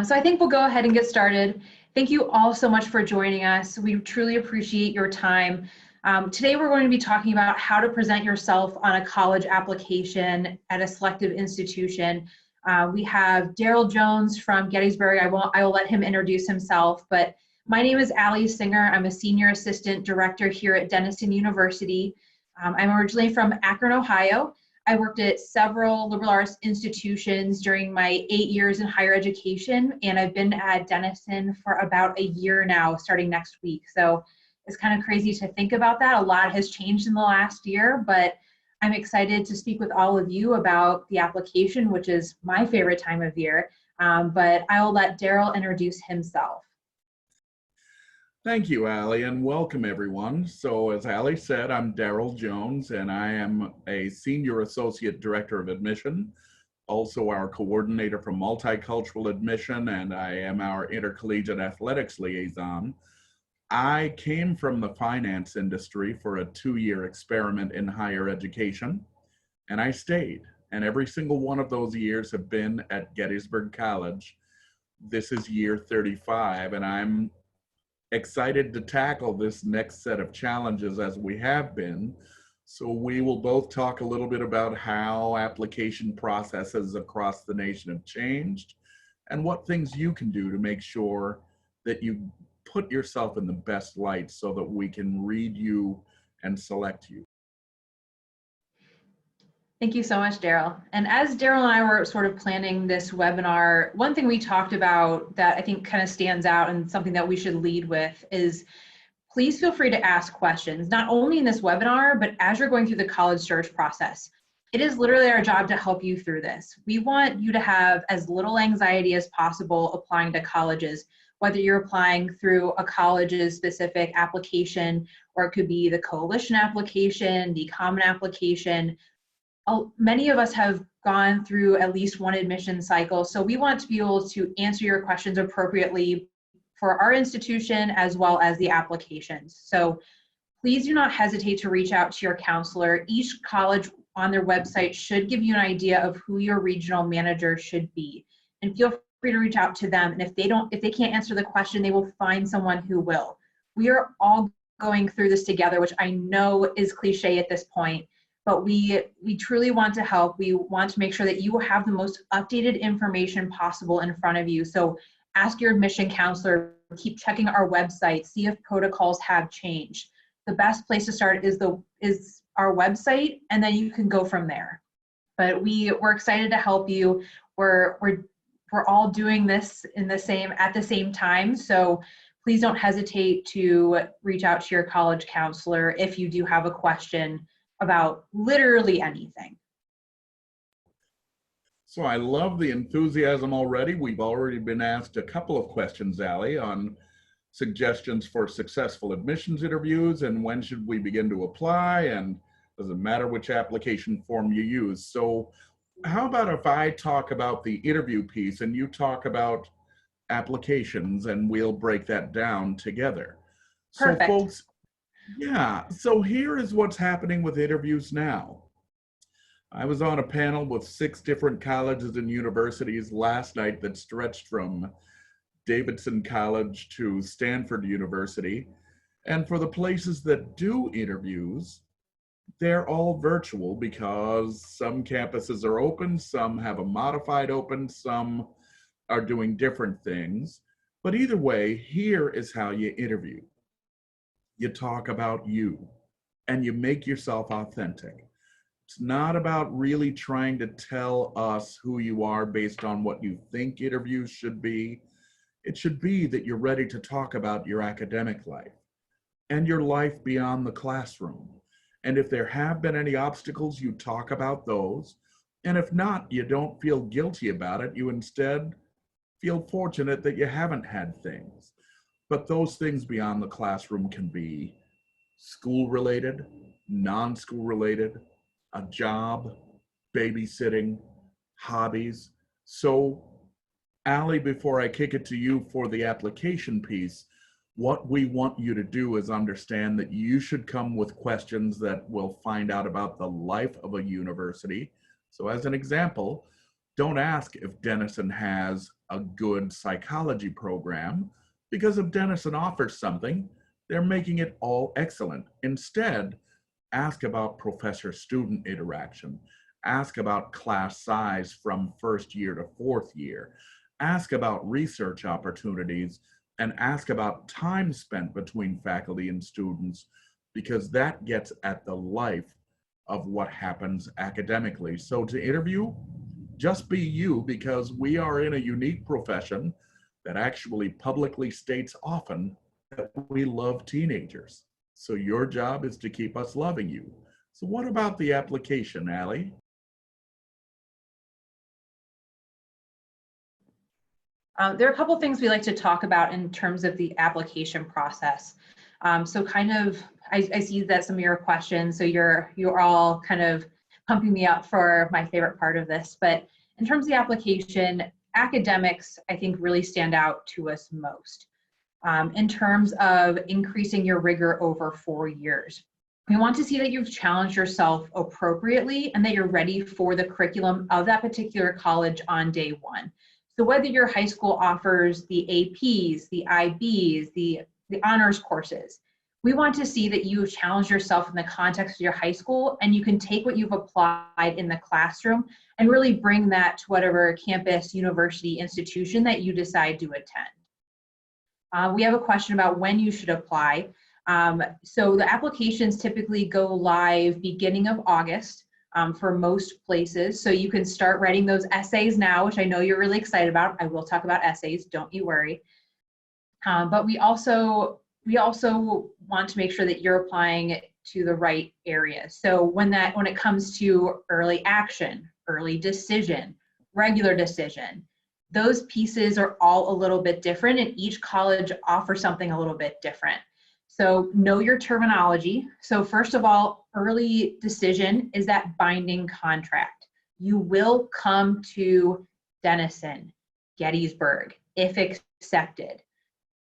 So I think we'll go ahead and get started. Thank you all so much for joining us. We truly appreciate your time. Today we're going to be talking about how to present yourself on a college application at a selective institution. We have Darryl Jones from Gettysburg. I will let him introduce himself, but my name is Alee Singer. I'm a Senior Assistant Director here at Denison University. I'm originally from Akron, Ohio. I worked at several liberal arts institutions during my 8 years in higher education, and I've been at Denison for about a year now, starting next week. So it's kind of crazy to think about that. A lot has changed in the last year, but I'm excited to speak with all of you about the application, which is my favorite time of year. But I'll let Darryl introduce himself. Thank you, Alee, and welcome everyone. So as Alee said, I'm Darryl Jones, and I am a Senior Associate Director of Admission, also our Coordinator for Multicultural Admission, and I am our Intercollegiate Athletics Liaison. I came from the finance industry for a 2-year experiment in higher education, and I stayed. And every single one of those years have been at Gettysburg College. This is year 35, and I'm excited to tackle this next set of challenges as we have been. So we will both talk a little bit about how application processes across the nation have changed and what things you can do to make sure that you put yourself in the best light so that we can read you and select you. Thank you so much, Darryl. And as Darryl and I were sort of planning this webinar, one thing we talked about that I think kind of stands out and something that we should lead with is please feel free to ask questions, not only in this webinar, but as you're going through the college search process. It is literally our job to help you through this. We want you to have as little anxiety as possible applying to colleges, whether you're applying through a college's specific application, or it could be the coalition application, the common application. Many of us have gone through at least one admission cycle, so we want to be able to answer your questions appropriately for our institution as well as the applications. So please do not hesitate to reach out to your counselor. Each college on their website should give you an idea of who your regional manager should be. And feel free to reach out to them. And if they can't answer the question, they will find someone who will. We are all going through this together, which I know is cliche at this point. But we truly want to help. We want to make sure that you have the most updated information possible in front of you. So ask your admission counselor, keep checking our website, see if protocols have changed. The best place to start is our website, and then you can go from there. But we're excited to help you. We're all doing this at the same time. So please don't hesitate to reach out to your college counselor if you do have a question about literally anything. So I love the enthusiasm already. We've already been asked a couple of questions, Alee, on suggestions for successful admissions interviews and when should we begin to apply, and does it matter which application form you use. So how about if I talk about the interview piece and you talk about applications, and we'll break that down together. Perfect. So folks, yeah, so here is what's happening with interviews now. I was on a panel with 6 different colleges and universities last night that stretched from Davidson College to Stanford University. And for the places that do interviews, they're all virtual because some campuses are open, some have a modified open, some are doing different things. But either way, here is how you interview. You talk about you, and you make yourself authentic. It's not about really trying to tell us who you are based on what you think interviews should be. It should be that you're ready to talk about your academic life and your life beyond the classroom. And if there have been any obstacles, you talk about those. And if not, you don't feel guilty about it. You instead feel fortunate that you haven't had things. But those things beyond the classroom can be school-related, non-school-related, a job, babysitting, hobbies. So, Alee, before I kick it to you for the application piece, what we want you to do is understand that you should come with questions that will find out about the life of a university. So as an example, Don't ask if Denison has a good psychology program, because if Denison offers something, they're making it all excellent. Instead, ask about professor-student interaction. Ask about class size from first year to fourth year. Ask about research opportunities, and ask about time spent between faculty and students, because that gets at the life of what happens academically. So to interview, just be you, because we are in a unique profession that actually publicly states often that we love teenagers. So your job is to keep us loving you. So what about the application, Alee? There are a couple things we like to talk about in terms of the application process. So kind of, I see that some of your questions, so you're all kind of pumping me up for my favorite part of this. But in terms of the application, academics, I think, really stand out to us most. In terms of increasing your rigor over 4 years. We want to see that you've challenged yourself appropriately and that you're ready for the curriculum of that particular college on day one. So whether your high school offers the APs, the IBs, the honors courses, we want to see that you've challenged yourself in the context of your high school, and you can take what you've applied in the classroom and really bring that to whatever campus, university, institution that you decide to attend. We have a question about when you should apply. So the applications typically go live beginning of August for most places. So you can start writing those essays now, which I know you're really excited about. I will talk about essays, don't you worry. But we also want to make sure that you're applying to the right areas. So when it comes to early action, early decision, regular decision, those pieces are all a little bit different, and each college offers something a little bit different. So know your terminology. So first of all, early decision is that binding contract. You will come to Denison, Gettysburg, if accepted.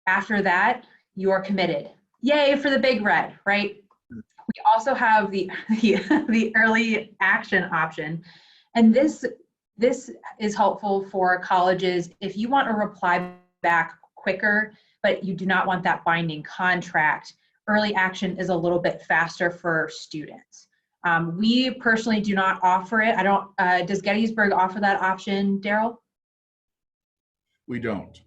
After that, you are committed. Yay for the big red, right? We also have the early action option. And this is helpful for colleges if you want a reply back quicker, but you do not want that binding contract. Early action is a little bit faster for students. We personally do not offer it. Does Gettysburg offer that option, Darryl? We don't.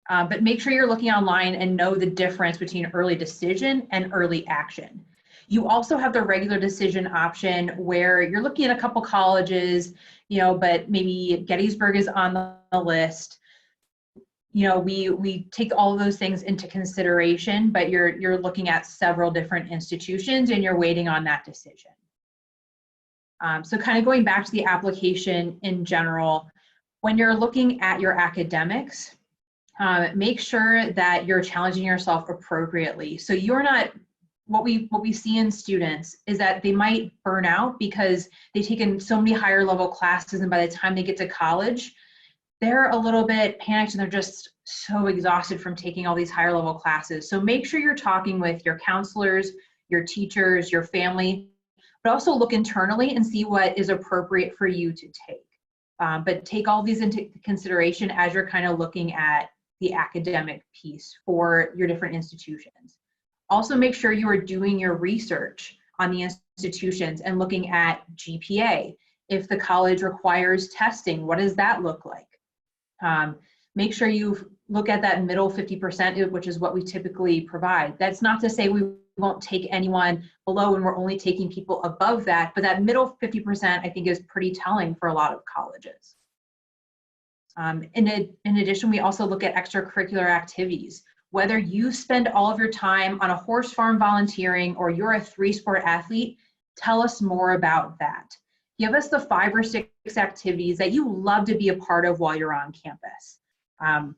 But make sure you're looking online and know the difference between early decision and early action. You also have the regular decision option where you're looking at a couple colleges, but maybe Gettysburg is on the list. We take all of those things into consideration, but you're looking at several different institutions and you're waiting on that decision. So kind of going back to the application in general, when you're looking at your academics, make sure that you're challenging yourself appropriately. So you're not, what we see in students is that they might burn out because they've taken so many higher level classes, and by the time they get to college, they're a little bit panicked and they're just so exhausted from taking all these higher level classes. So make sure you're talking with your counselors, your teachers, your family, but also look internally and see what is appropriate for you to take. But take all these into consideration as you're kind of looking at the academic piece for your different institutions. Also make sure you are doing your research on the institutions and looking at GPA. If the college requires testing, what does that look like? Make sure you look at that middle 50%, which is what we typically provide. That's not to say we won't take anyone below and we're only taking people above that, but that middle 50% I think is pretty telling for a lot of colleges. In addition, we also look at extracurricular activities. Whether you spend all of your time on a horse farm volunteering or you're a 3-sport athlete, tell us more about that. Give us the 5 or 6 activities that you love to be a part of while you're on campus and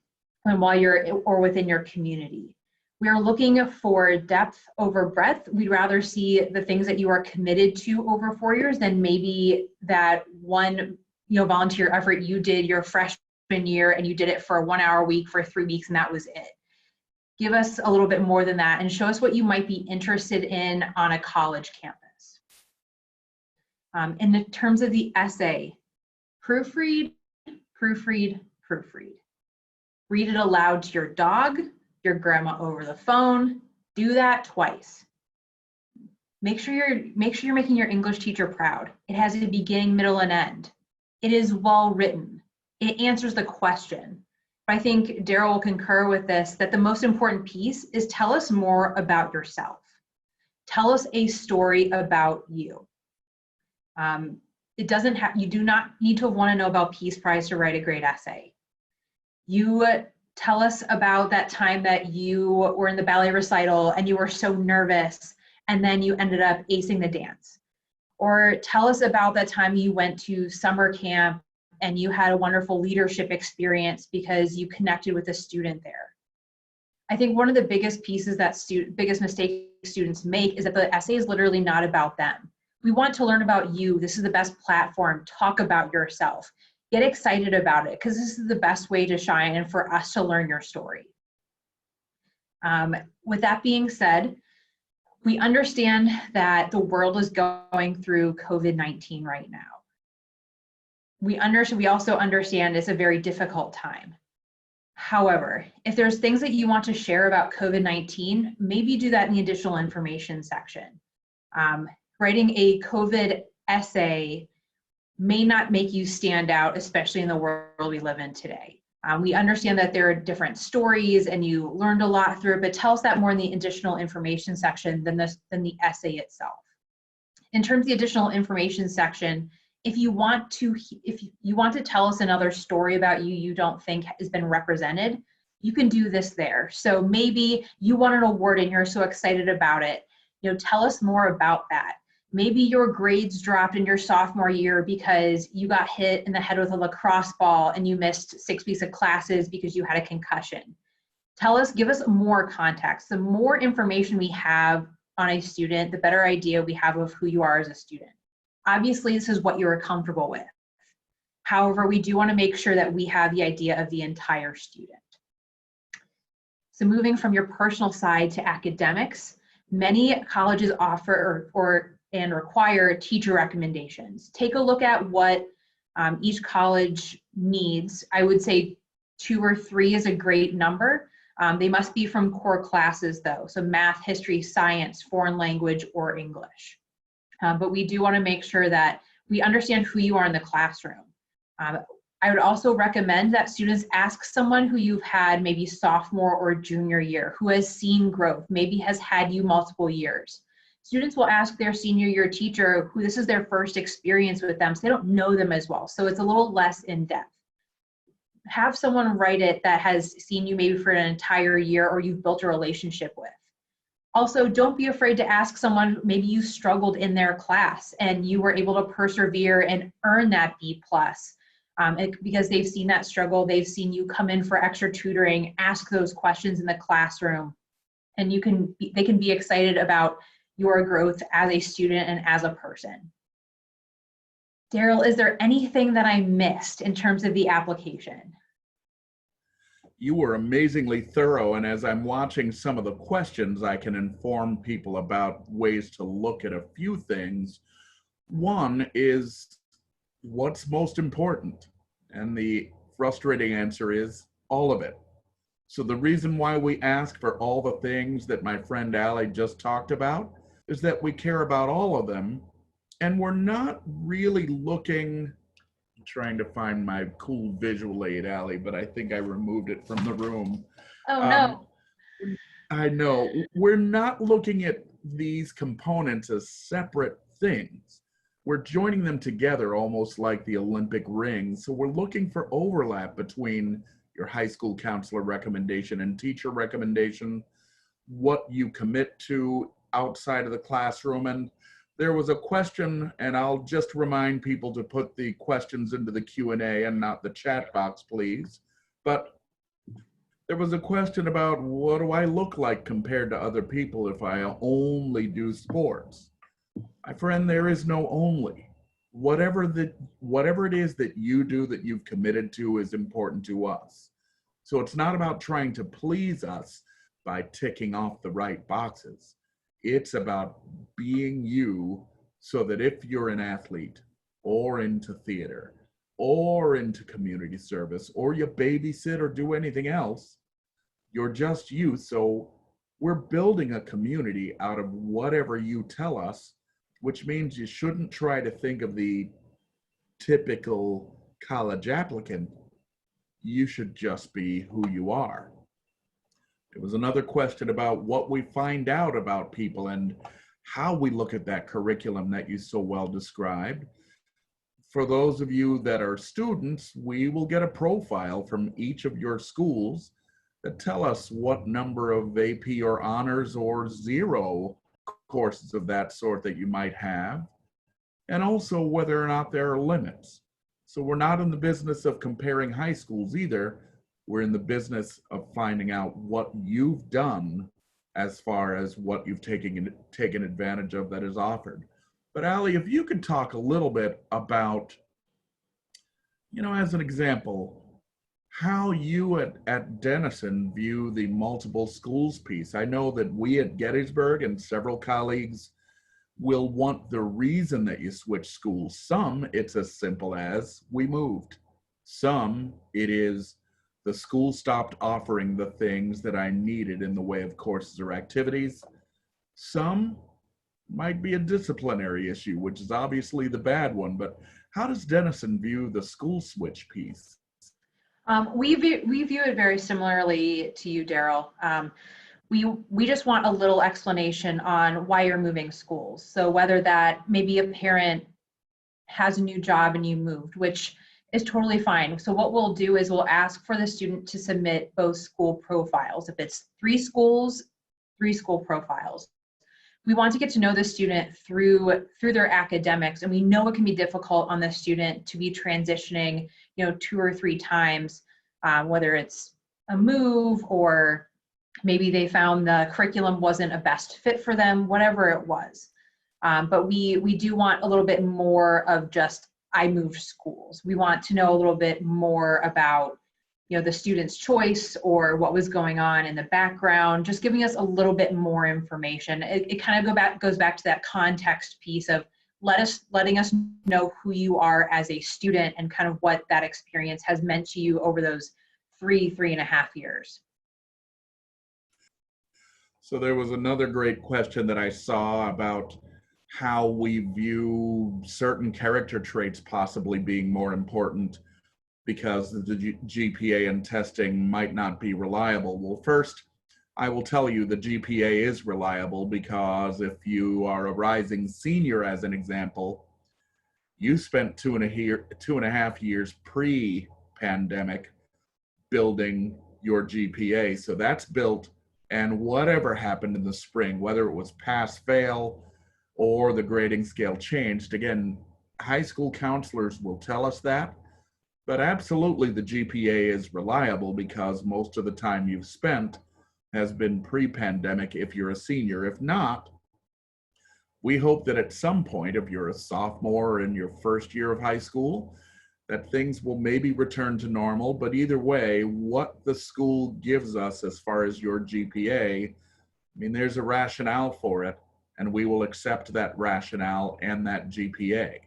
while or within your community. We are looking for depth over breadth. We'd rather see the things that you are committed to over 4 years than maybe that one volunteer effort you did your freshman year and you did it for a 1-hour a week for 3 weeks and that was it. Give us a little bit more than that and show us what you might be interested in on a college campus. In terms of the essay, Proofread, proofread, proofread. Read it aloud to your dog, your grandma over the phone. Do that twice. Make sure you're making your English teacher proud. It has a beginning, middle, and end. It is well written. It answers the question. I think Darryl will concur with this, that the most important piece is tell us more about yourself. Tell us a story about you. You do not need to want to know about Peace Prize to write a great essay. You tell us about that time that you were in the ballet recital and you were so nervous and then you ended up acing the dance. Or tell us about that time you went to summer camp and you had a wonderful leadership experience because you connected with a student there. I think one of the biggest pieces that biggest mistakes students make is that the essay is literally not about them. We want to learn about you. This is the best platform. Talk about yourself. Get excited about it because this is the best way to shine and for us to learn your story. With that being said, we understand that the world is going through COVID-19 right now. We also understand it's a very difficult time. However, if there's things that you want to share about COVID-19, maybe do that in the additional information section. Writing a COVID essay may not make you stand out, especially in the world we live in today. We understand that there are different stories and you learned a lot through it, but tell us that more in the additional information section than the essay itself. In terms of the additional information section, if you want to tell us another story about you don't think has been represented, you can do this there. So maybe you won an award and you're so excited about it. Tell us more about that. Maybe your grades dropped in your sophomore year because you got hit in the head with a lacrosse ball and you missed 6 weeks of classes because you had a concussion. Give us more context. The more information we have on a student, the better idea we have of who you are as a student. Obviously, this is what you're comfortable with. However, we do want to make sure that we have the idea of the entire student. So moving from your personal side to academics, many colleges offer and require teacher recommendations. Take a look at what each college needs. I would say 2 or 3 is a great number. They must be from core classes though, so math, history, science, foreign language, or English. But we do want to make sure that we understand who you are in the classroom. I would also recommend that students ask someone who you've had maybe sophomore or junior year, who has seen growth, maybe has had you multiple years. Students will ask their senior year teacher who this is their first experience with them, so they don't know them as well. So it's a little less in depth. Have someone write it that has seen you maybe for an entire year or you've built a relationship with. Also, don't be afraid to ask someone, maybe you struggled in their class and you were able to persevere and earn that B+. Because they've seen that struggle, they've seen you come in for extra tutoring, ask those questions in the classroom, and they can be excited about your growth as a student and as a person. Darryl, is there anything that I missed in terms of the application? You were amazingly thorough, and as I'm watching some of the questions, I can inform people about ways to look at a few things. One is, what's most important? And the frustrating answer is all of it. So the reason why we ask for all the things that my friend Alee just talked about is that we care about all of them, and we're not really looking, I'm trying to find my cool visual aid, Alee, but I think I removed it from the room. Oh no. I know. We're not looking at these components as separate things. We're joining them together almost like the Olympic ring. So we're looking for overlap between your high school counselor recommendation and teacher recommendation, what you commit to outside of the classroom. And there was a question, and I'll just remind people to put the questions into the Q&A and not the chat box, please. But there was a question about, what do I look like compared to other people if I only do sports? My friend, there is no only. Whatever it is that you do that you've committed to is important to us. So it's not about trying to please us by ticking off the right boxes. It's about being you, so that if you're an athlete or into theater or into community service, or you babysit or do anything else. You're just you. So we're building a community out of whatever you tell us, which means you shouldn't try to think of the typical college applicant. You should just be who you are. There was another question about what we find out about people and how we look at that curriculum that you so well described. For those of you that are students, we will get a profile from each of your schools that tell us what number of AP or honors or zero courses of that sort that you might have, and also whether or not there are limits. So we're not in the business of comparing high schools either. We're in the business of finding out what you've done as far as what you've taken advantage of that is offered. But Alee, if you could talk a little bit about, as an example, how you at Denison view the multiple schools piece. I know that we at Gettysburg and several colleagues will want the reason that you switch schools. Some, it's as simple as we moved. Some, it is the school stopped offering the things that I needed in the way of courses or activities. Some might be a disciplinary issue, which is obviously the bad one, but how does Denison view the school switch piece? We view it very similarly to you, Darryl. We just want a little explanation on why you're moving schools. So whether that maybe a parent has a new job and you moved, which is totally fine. So what we'll do is we'll ask for the student to submit both school profiles. If it's 3 schools, 3 school profiles. We want to get to know the student through their academics, and we know it can be difficult on the student to be transitioning, 2 or 3 times, whether it's a move or maybe they found the curriculum wasn't a best fit for them, whatever it was. But we do want a little bit more of just, I moved schools. We want to know a little bit more about, the student's choice or what was going on in the background, just giving us a little bit more information. It kind of goes back to that context piece of letting us know who you are as a student and kind of what that experience has meant to you over those 3.5 years. So there was another great question that I saw about how we view certain character traits possibly being more important because the GPA and testing might not be reliable. Well, first, I will tell you the GPA is reliable because if you are a rising senior, as an example, you spent 2.5 years pre-pandemic building your GPA. So that's built, and whatever happened in the spring, whether it was pass, fail, or the grading scale changed, again, high school counselors will tell us that. But absolutely, the GPA is reliable because most of the time you've spent has been pre-pandemic if you're a senior. If not, we hope that at some point, if you're a sophomore or in your first year of high school, that things will maybe return to normal. But either way, what the school gives us as far as your GPA, there's a rationale for it, and we will accept that rationale and that GPA.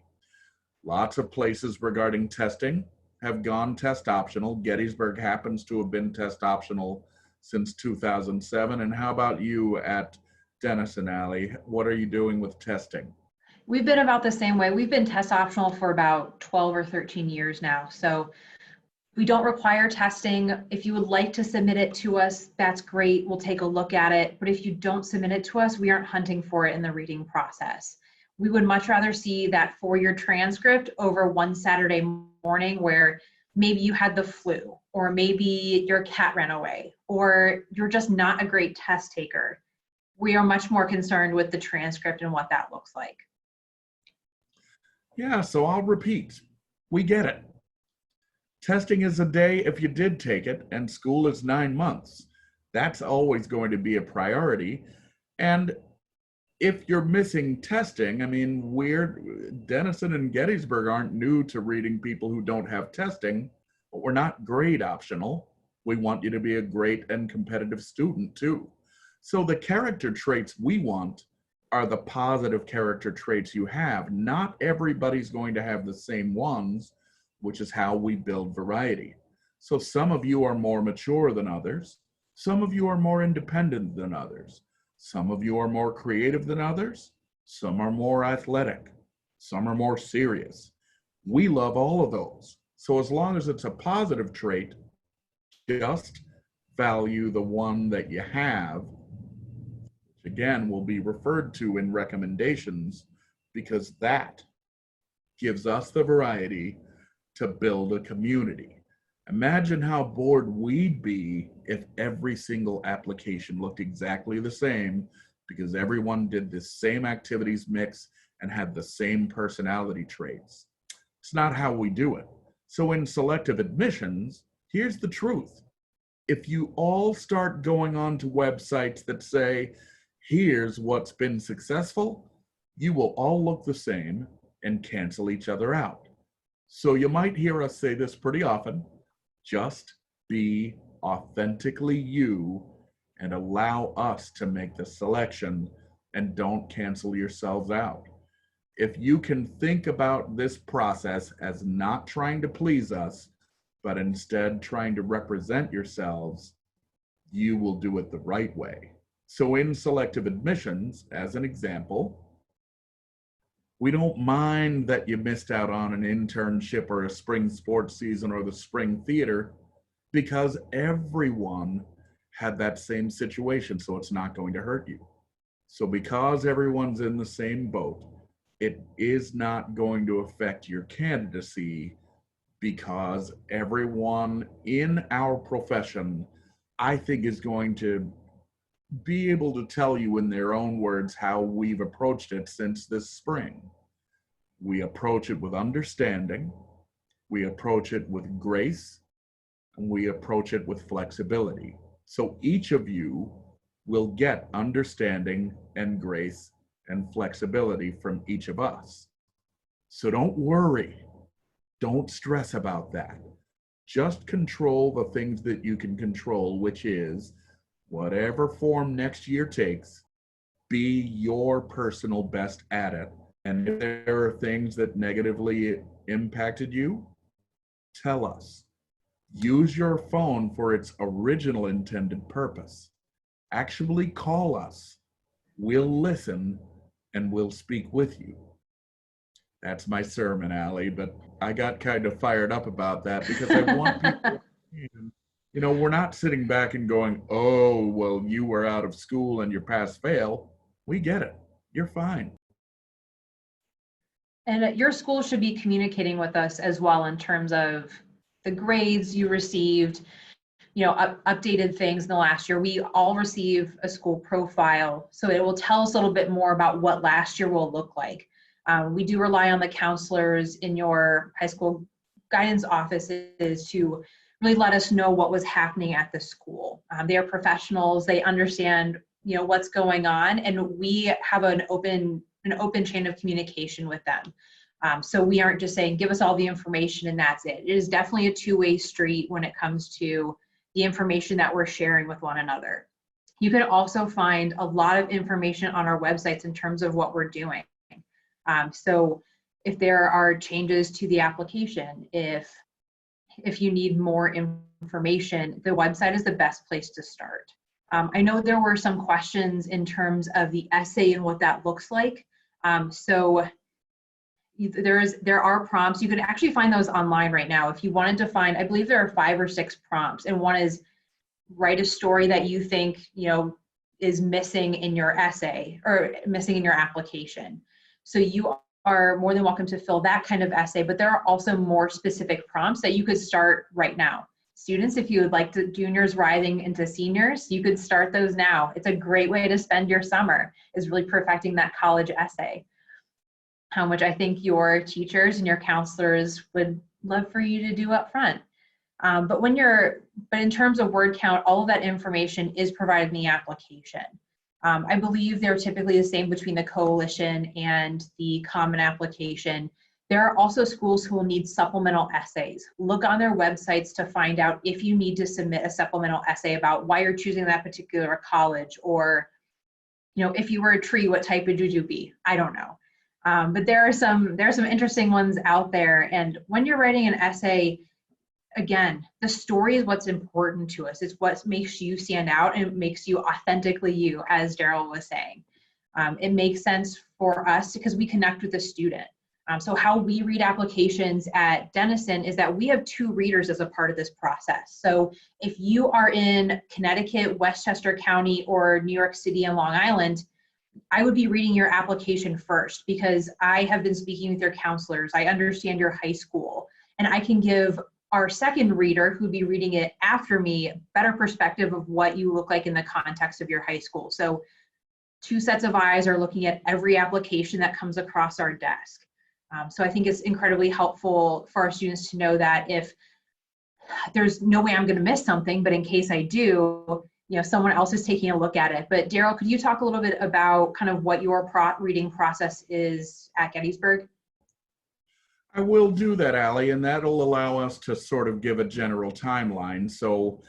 Lots of places regarding testing have gone test optional. Gettysburg happens to have been test optional since 2007. And how about you at Denison, Alee? What are you doing with testing? We've been about the same way. We've been test optional for about 12 or 13 years now. So we don't require testing. If you would like to submit it to us, that's great. We'll take a look at it. But if you don't submit it to us, we aren't hunting for it in the reading process. We would much rather see that 4-year transcript over one Saturday morning where maybe you had the flu, or maybe your cat ran away, or you're just not a great test taker. We are much more concerned with the transcript and what that looks like. Yeah, so I'll repeat. We get it. Testing is a day if you did take it, and school is 9 months. That's always going to be a priority. And if you're missing testing, Denison and Gettysburg aren't new to reading people who don't have testing, but we're not grade optional. We want you to be a great and competitive student too. So the character traits we want are the positive character traits you have. Not everybody's going to have the same ones, which is how we build variety. So some of you are more mature than others. Some of you are more independent than others. Some of you are more creative than others. Some are more athletic. Some are more serious. We love all of those. So as long as it's a positive trait, just value the one that you have, which again will be referred to in recommendations, because that gives us the variety to build a community. Imagine how bored we'd be if every single application looked exactly the same because everyone did the same activities mix and had the same personality traits. It's not how we do it. So in selective admissions, here's the truth. If you all start going on to websites that say, here's what's been successful, you will all look the same and cancel each other out. So you might hear us say this pretty often, just be authentically you and allow us to make the selection and don't cancel yourselves out. If you can think about this process as not trying to please us, but instead trying to represent yourselves, you will do it the right way. So in selective admissions, as an example, we don't mind that you missed out on an internship or a spring sports season or the spring theater because everyone had that same situation, so it's not going to hurt you. So because everyone's in the same boat, it is not going to affect your candidacy because everyone in our profession, I think, is going to be able to tell you in their own words how we've approached it since this spring. We approach it with understanding, we approach it with grace, and we approach it with flexibility. So each of you will get understanding and grace and flexibility from each of us. So don't worry, don't stress about that. Just control the things that you can control, which is whatever form next year takes, be your personal best at it. And if there are things that negatively impacted you, tell us. Use your phone for its original intended purpose. Actually call us. We'll listen and we'll speak with you. That's my sermon, Alee, but I got kind of fired up about that because I want people, we're not sitting back and going, oh, well, you were out of school and you're pass fail. We get it. You're fine. And your school should be communicating with us as well in terms of the grades you received, updated things in the last year. We all receive a school profile, so it will tell us a little bit more about what last year will look like. We do rely on the counselors in your high school guidance offices to really let us know what was happening at the school. They are professionals. They understand, what's going on, and we have an open chain of communication with them. So we aren't just saying, give us all the information and that's it. It is definitely a two-way street when it comes to the information that we're sharing with one another. You can also find a lot of information on our websites in terms of what we're doing. So if there are changes to the application, if you need more information, the website is the best place to start. I know there were some questions in terms of the essay and what that looks like. So there are prompts. You can actually find those online right now. If you wanted to find, I believe there are 5 or 6 prompts, and one is write a story that you think, is missing in your essay or missing in your application. So you are more than welcome to fill that kind of essay, but there are also more specific prompts that you could start right now. Students, if you would like to, juniors rising into seniors, you could start those now. It's a great way to spend your summer, is really perfecting that college essay, which I think your teachers and your counselors would love for you to do up front. But in terms of word count, all of that information is provided in the application. I believe they're typically the same between the coalition and the common application. There are also schools who will need supplemental essays. Look on their websites to find out if you need to submit a supplemental essay about why you're choosing that particular college, or, if you were a tree, what type would you be? I don't know. But there are some interesting ones out there. And when you're writing an essay, again, the story is what's important to us. It's what makes you stand out and it makes you authentically you, as Darryl was saying. It makes sense for us because we connect with the student. So how we read applications at Denison is that we have two readers as a part of this process. So if you are in Connecticut, Westchester County, or New York City and Long Island, I would be reading your application first because I have been speaking with your counselors. I understand your high school, and I can give our second reader who'd be reading it after me better perspective of what you look like in the context of your high school. So two sets of eyes are looking at every application that comes across our desk. So I think it's incredibly helpful for our students to know that if there's no way I'm going to miss something, but in case I do, someone else is taking a look at it. But Darryl, could you talk a little bit about kind of what your reading process is at Gettysburg? I will do that, Alee, and that'll allow us to sort of give a general timeline. So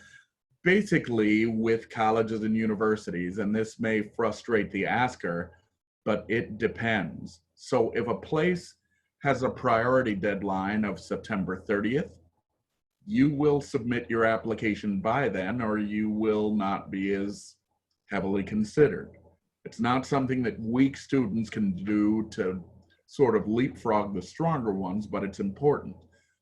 basically with colleges and universities, and this may frustrate the asker, but it depends. So if a place has a priority deadline of September 30th, you will submit your application by then, or you will not be as heavily considered. It's not something that weak students can do to sort of leapfrog the stronger ones, but it's important.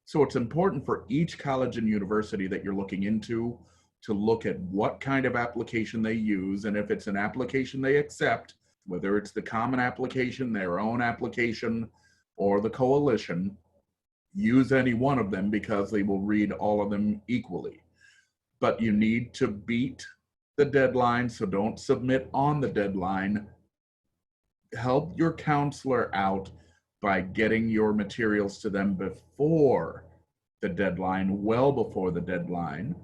So it's important for each college and university that you're looking into to look at what kind of application they use, and if it's an application they accept, whether it's the common application, their own application, or the coalition, use any one of them because they will read all of them equally. But you need to beat the deadline, so don't submit on the deadline. Help your counselor out by getting your materials to them before the deadline, well before the deadline.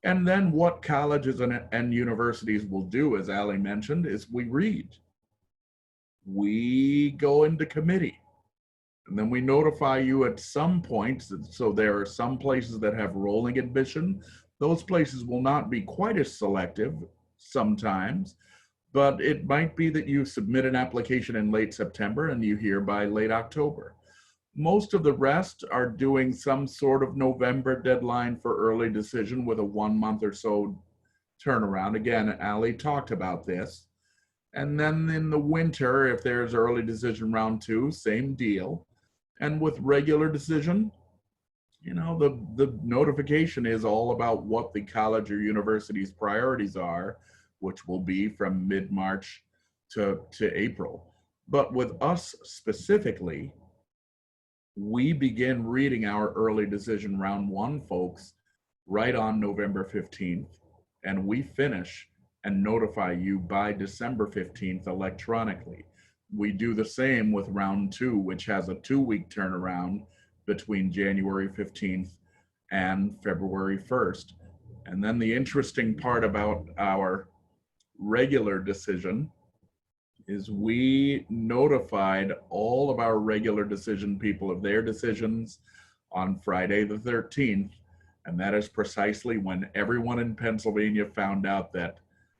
And then what colleges and universities will do, as Alee mentioned, is we read. We go into committee. And then we notify you at some points. So there are some places that have rolling admission. Those places will not be quite as selective sometimes, but it might be that you submit an application in late September and you hear by late October. Most of the rest are doing some sort of November deadline for early decision with a 1 month or so turnaround. Again, Alee talked about this. And then in the winter, if there's early decision round 2, same deal. And with regular decision, the notification is all about what the college or university's priorities are, which will be from mid-March to April. But with us specifically, we begin reading our early decision round 1, folks, right on November 15th, and we finish and notify you by December 15th electronically. We do the same with round 2, which has a 2-week turnaround between January 15th and February 1st. And then the interesting part about our regular decision is we notified all of our regular decision people of their decisions on Friday the 13th. And that is precisely when everyone in Pennsylvania found out that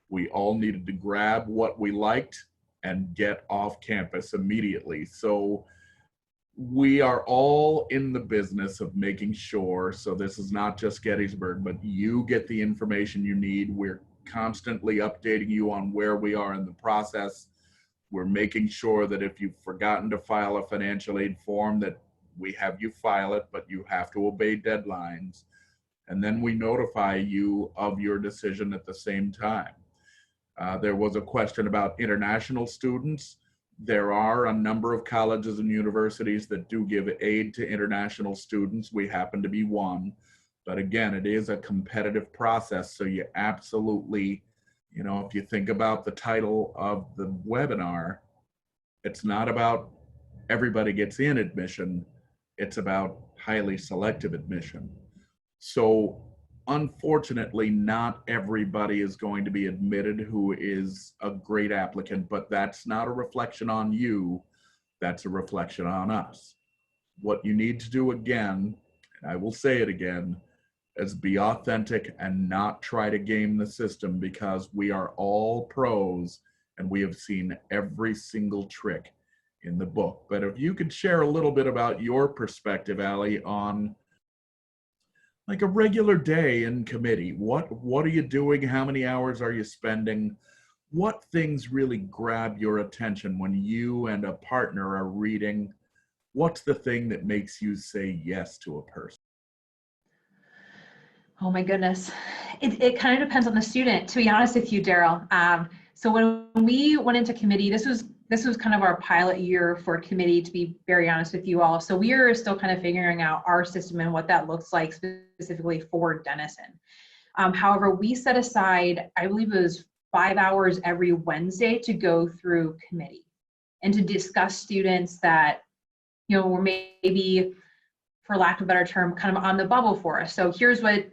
we all needed to grab what we liked and get off campus immediately. So we are all in the business of making sure, so this is not just Gettysburg, but you get the information you need. We're constantly updating you on where we are in the process. We're making sure that if you've forgotten to file a financial aid form, that we have you file it, but you have to obey deadlines. And then we notify you of your decision at the same time. There was a question about international students. There are a number of colleges and universities that do give aid to international students. We happen to be one. But again, it is a competitive process. So you absolutely, if you think about the title of the webinar, it's not about everybody gets in admission. It's about highly selective admission. So unfortunately, not everybody is going to be admitted who is a great applicant, but that's not a reflection on you. That's a reflection on us. What you need to do again, and I will say it again, is be authentic and not try to game the system, because we are all pros and we have seen every single trick. in the book. But if you could share a little bit about your perspective, Alee, on like a regular day in committee. What are you doing? How many hours are you spending? What things really grab your attention when you and a partner are reading? What's the thing that makes you say yes to a person? Oh my goodness. It kind of depends on the student, to be honest with you, Darryl. So when we went into committee, this was kind of our pilot year for committee, to be very honest with you all. So we are still kind of figuring out our system and what that looks like specifically for Denison. However, we set aside, I believe it was 5 hours every Wednesday to go through committee and to discuss students that, were maybe, for lack of a better term, kind of on the bubble for us. So here's what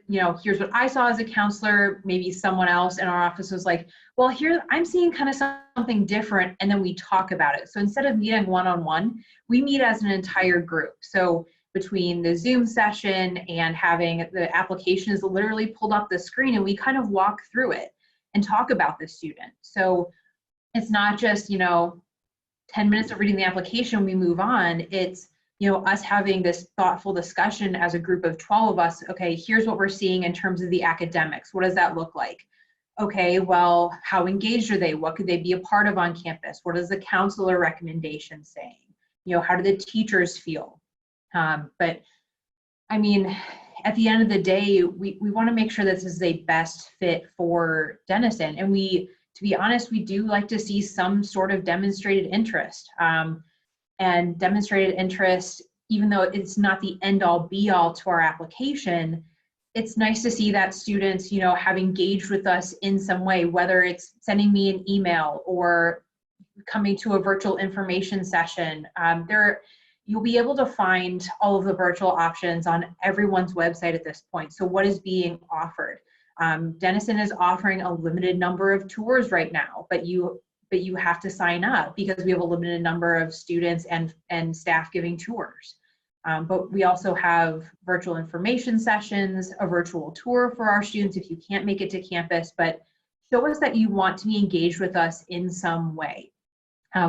I saw as a counselor. Maybe someone else in our office was like, well, here I'm seeing kind of something different. And then we talk about it. So instead of meeting one-on-one, we meet as an entire group. So between the Zoom session and having the application is literally pulled up the screen, and we kind of walk through it and talk about the student. So it's not just, 10 minutes of reading the application, we move on. It's, us having this thoughtful discussion as a group of 12 of us. Okay, here's what we're seeing in terms of the academics. What does that look like? Okay, well, how engaged are they? What could they be a part of on campus? What is the counselor recommendation saying? How do the teachers feel? But I mean, at the end of the day, we want to make sure that this is a best fit for Denison. And to be honest, we do like to see some sort of demonstrated interest. And demonstrated interest, even though it's not the end all be all to our application, it's nice to see that students, have engaged with us in some way, whether it's sending me an email or coming to a virtual information session. You'll be able to find all of the virtual options on everyone's website at this point. So what is being offered? Denison is offering a limited number of tours right now, but you have to sign up because we have a limited number of students and staff giving tours. But we also have virtual information sessions, a virtual tour for our students if you can't make it to campus, but show us that you want to be engaged with us in some way,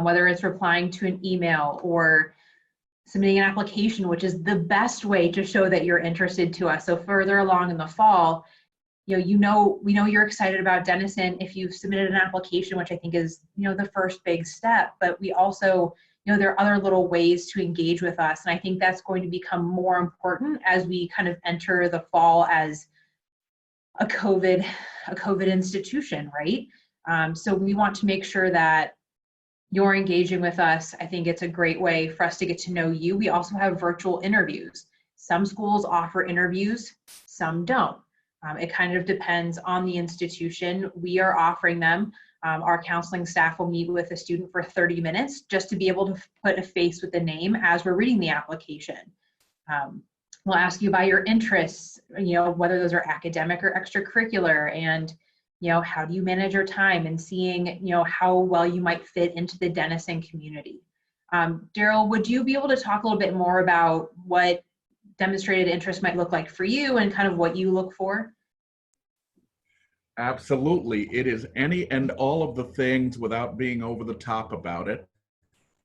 whether it's replying to an email or submitting an application, which is the best way to show that you're interested to us. So further along in the fall, we know you're excited about Denison if you've submitted an application, which I think is, the first big step, but we also, there are other little ways to engage with us. And I think that's going to become more important as we kind of enter the fall as a COVID institution, right? So we want to make sure that you're engaging with us. I think it's a great way for us to get to know you. We also have virtual interviews. Some schools offer interviews, some don't. It kind of depends on the institution. We are offering them. Our counseling staff will meet with a student for 30 minutes just to be able to put a face with the name as we're reading the application. We'll ask you about your interests, whether those are academic or extracurricular, and how do you manage your time, and seeing, how well you might fit into the Denison community. Darryl, would you be able to talk a little bit more about what demonstrated interest might look like for you and kind of what you look for? Absolutely. It is any and all of the things without being over the top about it.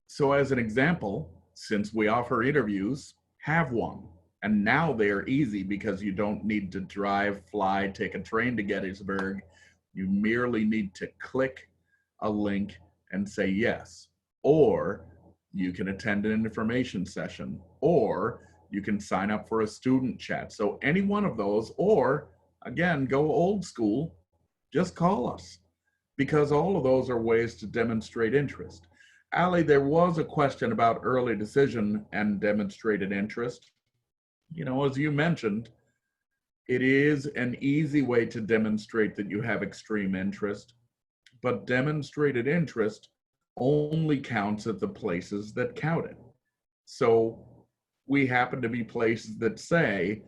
So as an example, since we offer interviews, have one. And now they're easy because you don't need to drive, fly, take a train to Gettysburg. You merely need to click a link and say yes. Or you can attend an information session, or you can sign up for a student chat. So any one of those, or again, go old school, just call us, because all of those are ways to demonstrate interest. Alee, there was a question about early decision and demonstrated interest. As you mentioned, it is an easy way to demonstrate that you have extreme interest, but demonstrated interest only counts at the places that count it. So we happen to be places that say,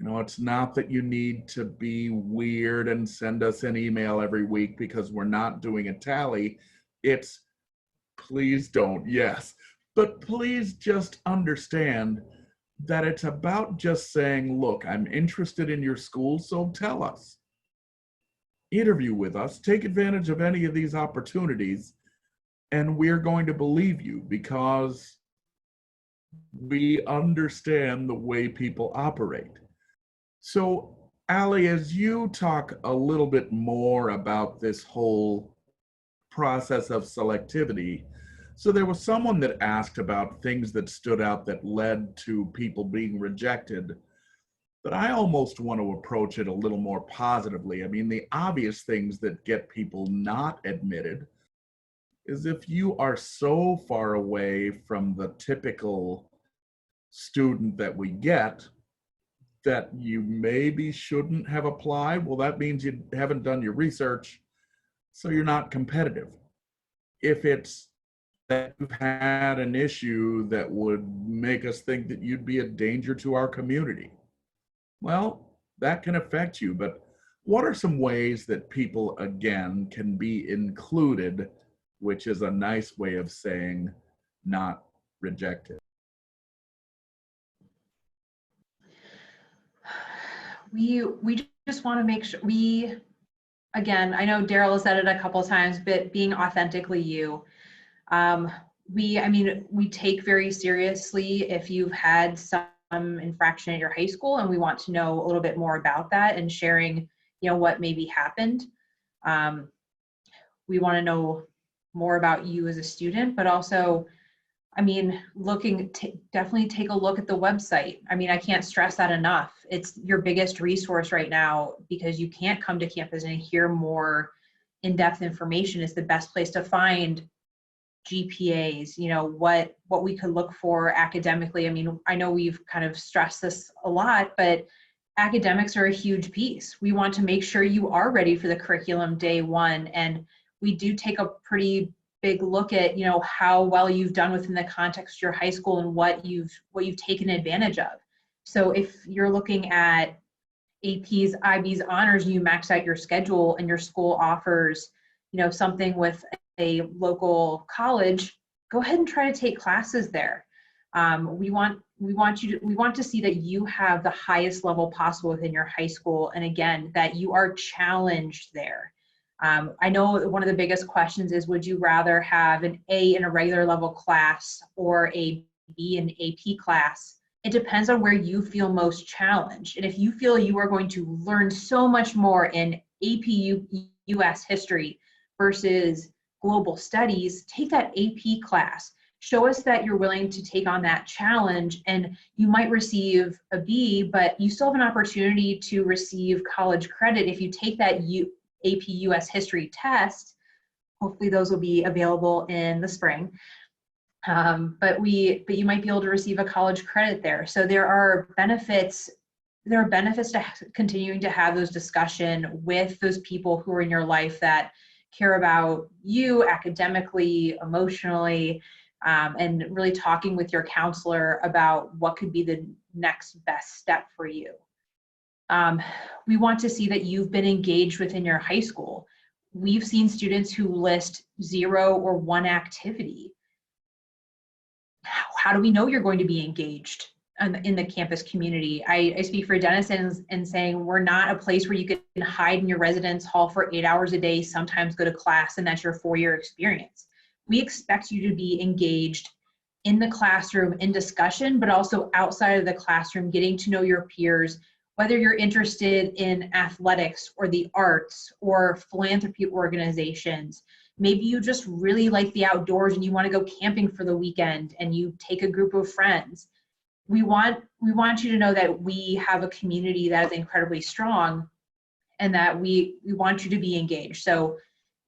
it's not that you need to be weird and send us an email every week because we're not doing a tally. It's please don't, yes. But please just understand that it's about just saying, look, I'm interested in your school, so tell us. Interview with us, take advantage of any of these opportunities, and we're going to believe you because we understand the way people operate. So, Alee, as you talk a little bit more about this whole process of selectivity, so there was someone that asked about things that stood out that led to people being rejected, but I almost want to approach it a little more positively. I mean, the obvious things that get people not admitted is if you are so far away from the typical student that we get that you maybe shouldn't have applied, well, that means you haven't done your research, so you're not competitive. If it's that you've had an issue that would make us think that you'd be a danger to our community, well, that can affect you. But what are some ways that people, again, can be included, which is a nice way of saying not rejected? We just want to make sure again, I know Darryl has said it a couple of times, but being authentically you. We take very seriously if you've had some infraction at your high school, and we want to know a little bit more about that and sharing, what maybe happened. We want to know more about you as a student, but also, definitely take a look at the website. I can't stress that enough. It's your biggest resource right now because you can't come to campus and hear more in-depth information. It's the best place to find GPAs, what we could look for academically. I know we've kind of stressed this a lot, but academics are a huge piece. We want to make sure you are ready for the curriculum day one. And we do take a pretty big look at, how well you've done within the context of your high school and what you've taken advantage of. So if you're looking at APs, IBs, honors, you max out your schedule and your school offers, something with a local college, go ahead and try to take classes there. We want to see that you have the highest level possible within your high school, and again, that you are challenged there. I know one of the biggest questions is, would you rather have an A in a regular level class or a B in AP class? It depends on where you feel most challenged. And if you feel you are going to learn so much more in AP US history versus global studies, take that AP class. Show us that you're willing to take on that challenge, and you might receive a B, but you still have an opportunity to receive college credit if you take that AP US history test. Hopefully those will be available in the spring. But you might be able to receive a college credit there. So there are benefits to continuing to have those discussion with those people who are in your life that care about you academically, emotionally, and really talking with your counselor about what could be the next best step for you. We want to see that you've been engaged within your high school. We've seen students who list 0 or 1 activity. How do we know you're going to be engaged in the campus community? I speak for Denison and saying we're not a place where you can hide in your residence hall for 8 hours a day, sometimes go to class, and that's your 4-year experience. We expect you to be engaged in the classroom in discussion, but also outside of the classroom, getting to know your peers, whether you're interested in athletics or the arts or philanthropy organizations. Maybe you just really like the outdoors and you want to go camping for the weekend and you take a group of friends. We want you to know that we have a community that is incredibly strong and that we want you to be engaged. So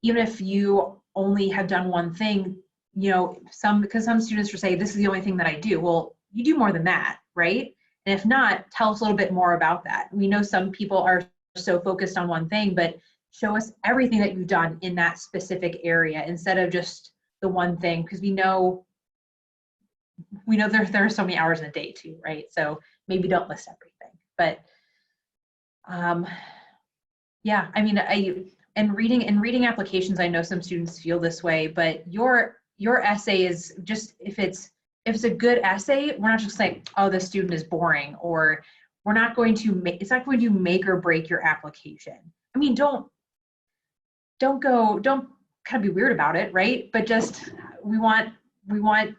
even if you only have done one thing, because some students will say, this is the only thing that I do. Well, you do more than that, right? And if not, tell us a little bit more about that. We know some people are so focused on one thing, but show us everything that you've done in that specific area instead of just the one thing, because we know there are so many hours in a day too, right? So maybe don't list everything. But yeah, and reading applications, I know some students feel this way, but your essay is just, if it's a good essay, we're not just like, oh, this student is boring, or it's not going to make or break your application. Don't kind of be weird about it, right? But just, we want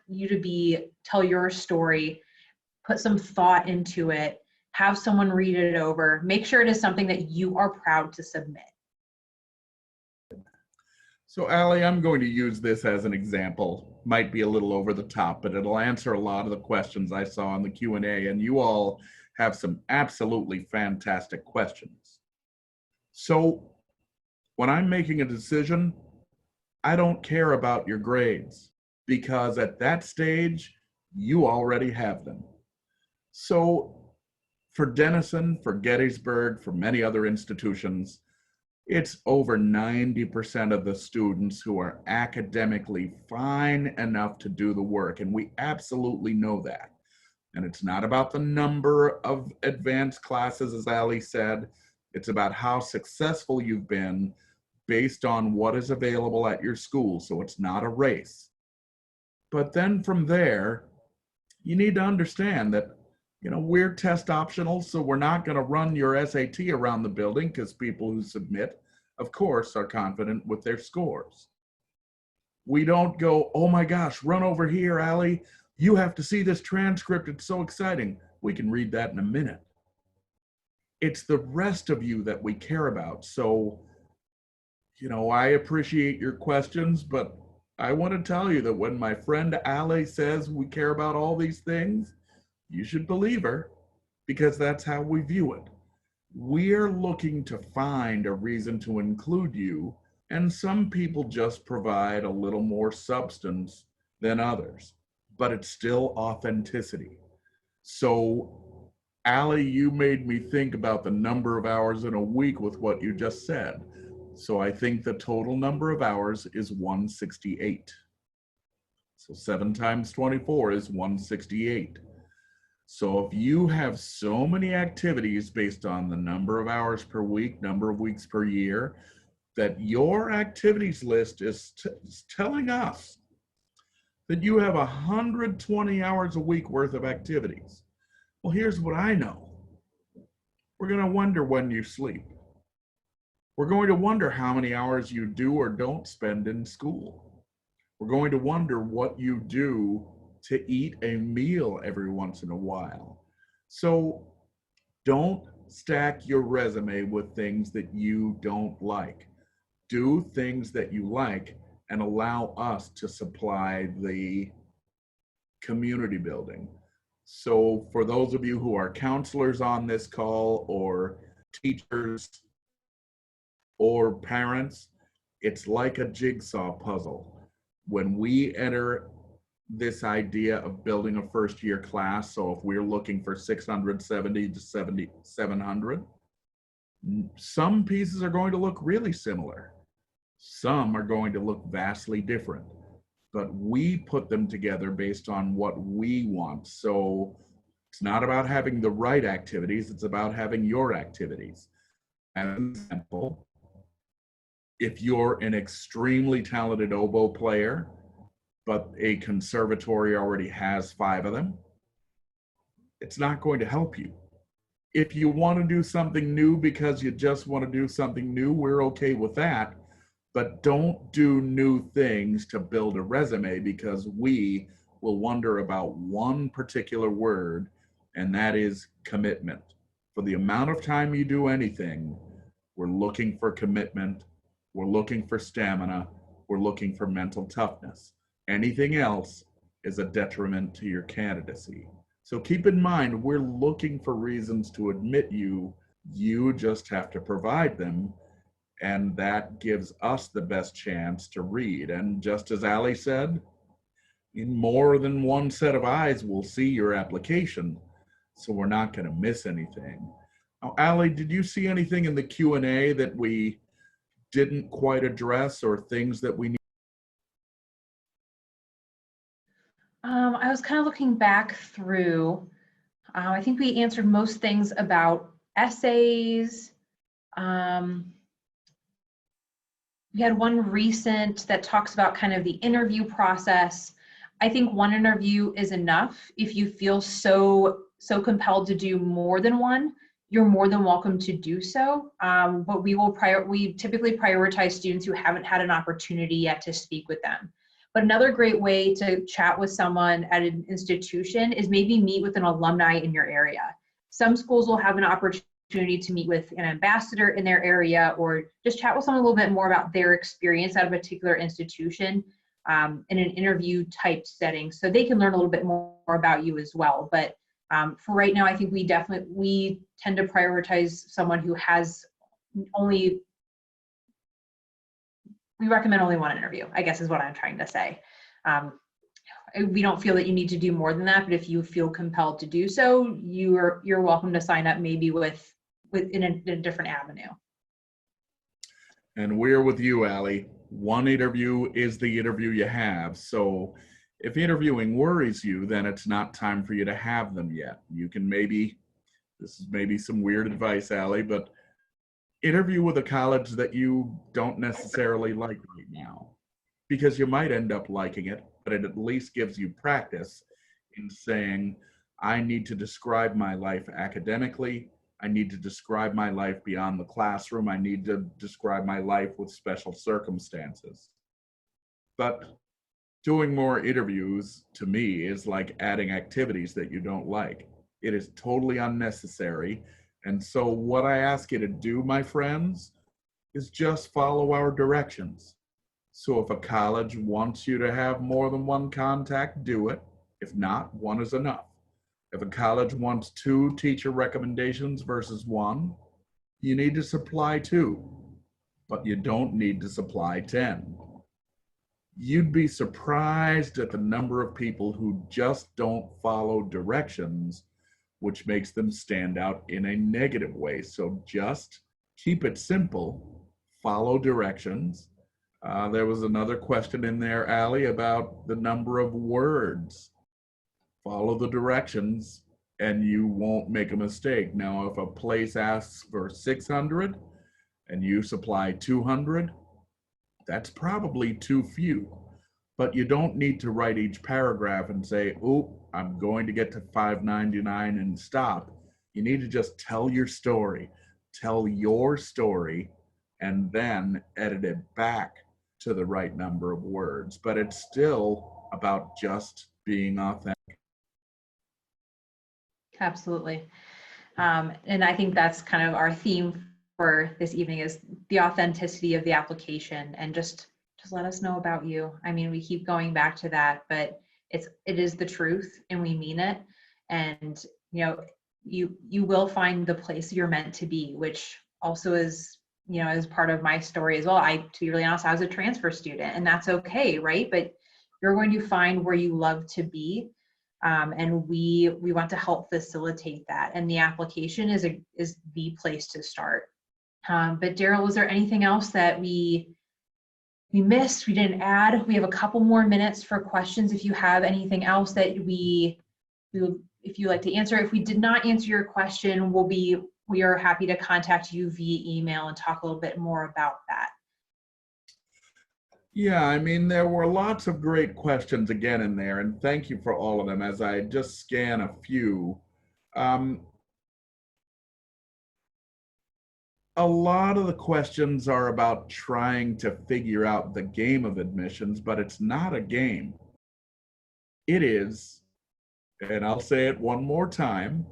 you to tell your story, put some thought into it, have someone read it over, make sure it is something that you are proud to submit. So Alee, I'm going to use this as an example. Might be a little over the top, but it'll answer a lot of the questions I saw in the Q&A, and you all have some absolutely fantastic questions. So when I'm making a decision, I don't care about your grades, because at that stage, you already have them. So for Denison, for Gettysburg, for many other institutions, it's over 90% of the students who are academically fine enough to do the work, and we absolutely know that. And it's not about the number of advanced classes, as Alee said. It's about how successful you've been based on what is available at your school. So it's not a race. But then from there, you need to understand that, you know, we're test optional, so we're not going to run your SAT around the building, because people who submit, of course, are confident with their scores. We don't go, oh my gosh, run over here, Alee. You have to see this transcript. It's so exciting. We can read that in a minute. It's the rest of you that we care about. So, you know, I appreciate your questions, but I want to tell you that when my friend Alee says we care about all these things, you should believe her, because that's how we view it. We're looking to find a reason to include you, and some people just provide a little more substance than others, but it's still authenticity. So, Alee, you made me think about the number of hours in a week with what you just said. So I think the total number of hours is 168. So 7 times 24 is 168. So if you have so many activities based on the number of hours per week, number of weeks per year, that your activities list is telling us that you have 120 hours a week worth of activities. Well, here's what I know. We're going to wonder when you sleep. We're going to wonder how many hours you do or don't spend in school. We're going to wonder what you do to eat a meal every once in a while. So don't stack your resume with things that you don't like. Do things that you like and allow us to supply the community building. So for those of you who are counselors on this call, or teachers, or parents, it's like a jigsaw puzzle. When we enter this idea of building a first year class, so if we're looking for 670 to 700, some pieces are going to look really similar. Some are going to look vastly different, but we put them together based on what we want. So it's not about having the right activities, it's about having your activities. As an example, if you're an extremely talented oboe player, but a conservatory already has 5 of them, it's not going to help you. If you want to do something new because you just want to do something new, we're okay with that. But don't do new things to build a resume, because we will wonder about one particular word, and that is commitment. For the amount of time you do anything, we're looking for commitment. We're looking for stamina. We're looking for mental toughness. Anything else is a detriment to your candidacy. So keep in mind, we're looking for reasons to admit you. You just have to provide them, and that gives us the best chance to read. And just as Alee said, in more than one set of eyes will see your application, so we're not going to miss anything. Now, Alee, did you see anything in the Q&A that we didn't quite address, or things that we need? I was kind of looking back through. I think we answered most things about essays. We had one recent that talks about kind of the interview process. I think one interview is enough. If you feel so compelled to do more than one, you're more than welcome to do so. But we typically prioritize students who haven't had an opportunity yet to speak with them. But another great way to chat with someone at an institution is maybe meet with an alumni in your area. Some schools will have an opportunity to meet with an ambassador in their area, or just chat with someone a little bit more about their experience at a particular institution in an interview type setting, so they can learn a little bit more about you as well. But for right now, I think we tend to prioritize someone who has we recommend only one interview, I guess is what I'm trying to say. We don't feel that you need to do more than that, but if you feel compelled to do so, you're welcome to sign up maybe in a different avenue. And we're with you, Alee. One interview is the interview you have. So if interviewing worries you, then it's not time for you to have them yet. You can this is maybe some weird advice, Alee, but interview with a college that you don't necessarily like right now, because you might end up liking it, but it at least gives you practice in saying, I need to describe my life academically. I need to describe my life beyond the classroom. I need to describe my life with special circumstances. But doing more interviews, to me, is like adding activities that you don't like. It is totally unnecessary. And so what I ask you to do, my friends, is just follow our directions. So if a college wants you to have more than one contact, do it. If not, one is enough. If a college wants 2 teacher recommendations versus 1, you need to supply 2, but you don't need to supply 10. You'd be surprised at the number of people who just don't follow directions, which makes them stand out in a negative way. So just keep it simple, follow directions. There was another question in there, Alee, about the number of words. Follow the directions and you won't make a mistake. Now, if a place asks for 600 and you supply 200, that's probably too few. But you don't need to write each paragraph and say, oh, I'm going to get to 599 and stop. You need to just tell your story, and then edit it back to the right number of words. But it's still about just being authentic. Absolutely. And I think that's kind of our theme for this evening, is the authenticity of the application, and just let us know about you. I mean, we keep going back to that, but it is the truth and we mean it. And you will find the place you're meant to be, which also is, is part of my story as well. To be really honest, I was a transfer student, and that's okay, right? But you're going to find where you love to be. And we want to help facilitate that. And the application is the place to start. But Darryl, was there anything else that we missed, we didn't add? We have a couple more minutes for questions. If you have anything else that if you'd like to answer. If we did not answer your question, we are happy to contact you via email and talk a little bit more about that. Yeah, I mean, there were lots of great questions again in there, and thank you for all of them. As I just scan a few, a lot of the questions are about trying to figure out the game of admissions, but it's not a game. It is, and I'll say it one more time,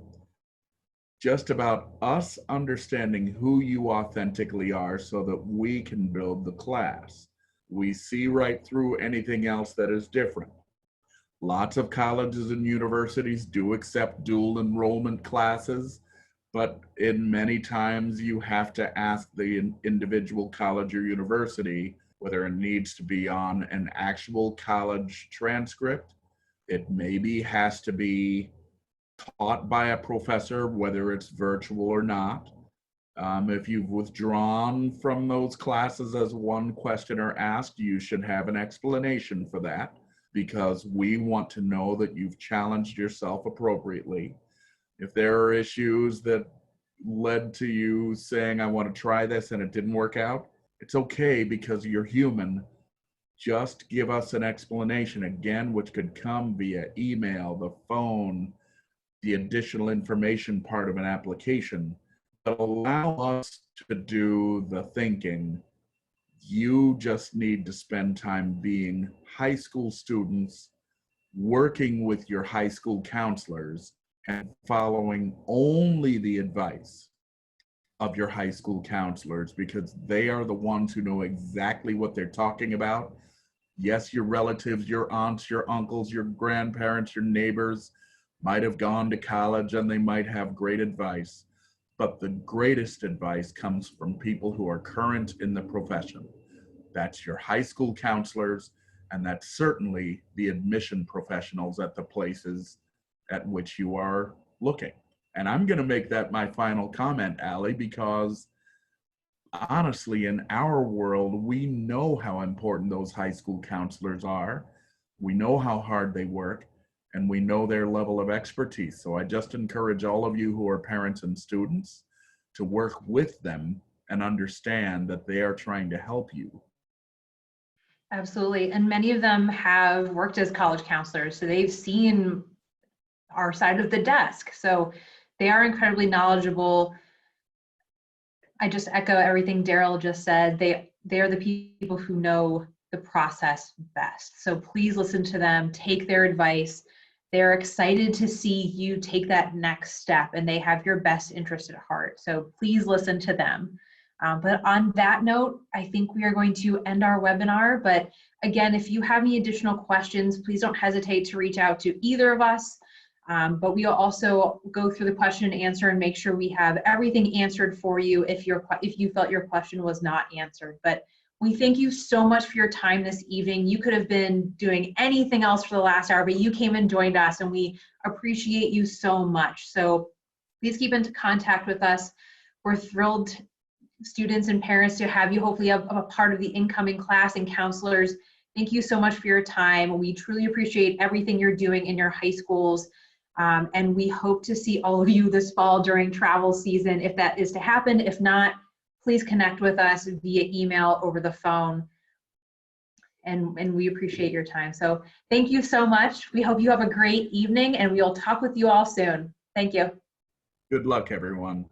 just about us understanding who you authentically are so that we can build the class. We see right through anything else that is different. Lots of colleges and universities do accept dual enrollment classes, but in many times you have to ask the individual college or university whether it needs to be on an actual college transcript. It maybe has to be taught by a professor, whether it's virtual or not. If you've withdrawn from those classes as one questioner asked, you should have an explanation for that, because we want to know that you've challenged yourself appropriately. If there are issues that led to you saying, I want to try this and it didn't work out, it's okay, because you're human. Just give us an explanation, again, which could come via email, the phone, the additional information part of an application. that allow us to do the thinking. You just need to spend time being high school students, working with your high school counselors, and following only the advice of your high school counselors, because they are the ones who know exactly what they're talking about. Yes, your relatives, your aunts, your uncles, your grandparents, your neighbors might have gone to college and they might have great advice, but the greatest advice comes from people who are current in the profession. That's your high school counselors, and that's certainly the admission professionals at the places at which you are looking. And I'm going to make that my final comment, Alee, because honestly, in our world, we know how important those high school counselors are. We know how hard they work, and we know their level of expertise. So I just encourage all of you who are parents and students to work with them and understand that they are trying to help you. Absolutely. And many of them have worked as college counselors, so they've seen our side of the desk. So they are incredibly knowledgeable. I just echo everything Darryl just said. They are the people who know the process best. So please listen to them, take their advice. They're excited to see you take that next step, and they have your best interest at heart. So please listen to them. But on that note, I think we are going to end our webinar. But again, if you have any additional questions, please don't hesitate to reach out to either of us. But we'll also go through the question and answer and make sure we have everything answered for you if you felt your question was not answered. But we thank you so much for your time this evening. You could have been doing anything else for the last hour, but you came and joined us, and we appreciate you so much. So please keep in contact with us. We're thrilled, students and parents, to have you hopefully a part of the incoming class, and counselors. Thank you so much for your time. We truly appreciate everything you're doing in your high schools. And we hope to see all of you this fall during travel season, if that is to happen. If not, please connect with us via email, over the phone. And we appreciate your time. So thank you so much. We hope you have a great evening, and we'll talk with you all soon. Thank you. Good luck, everyone.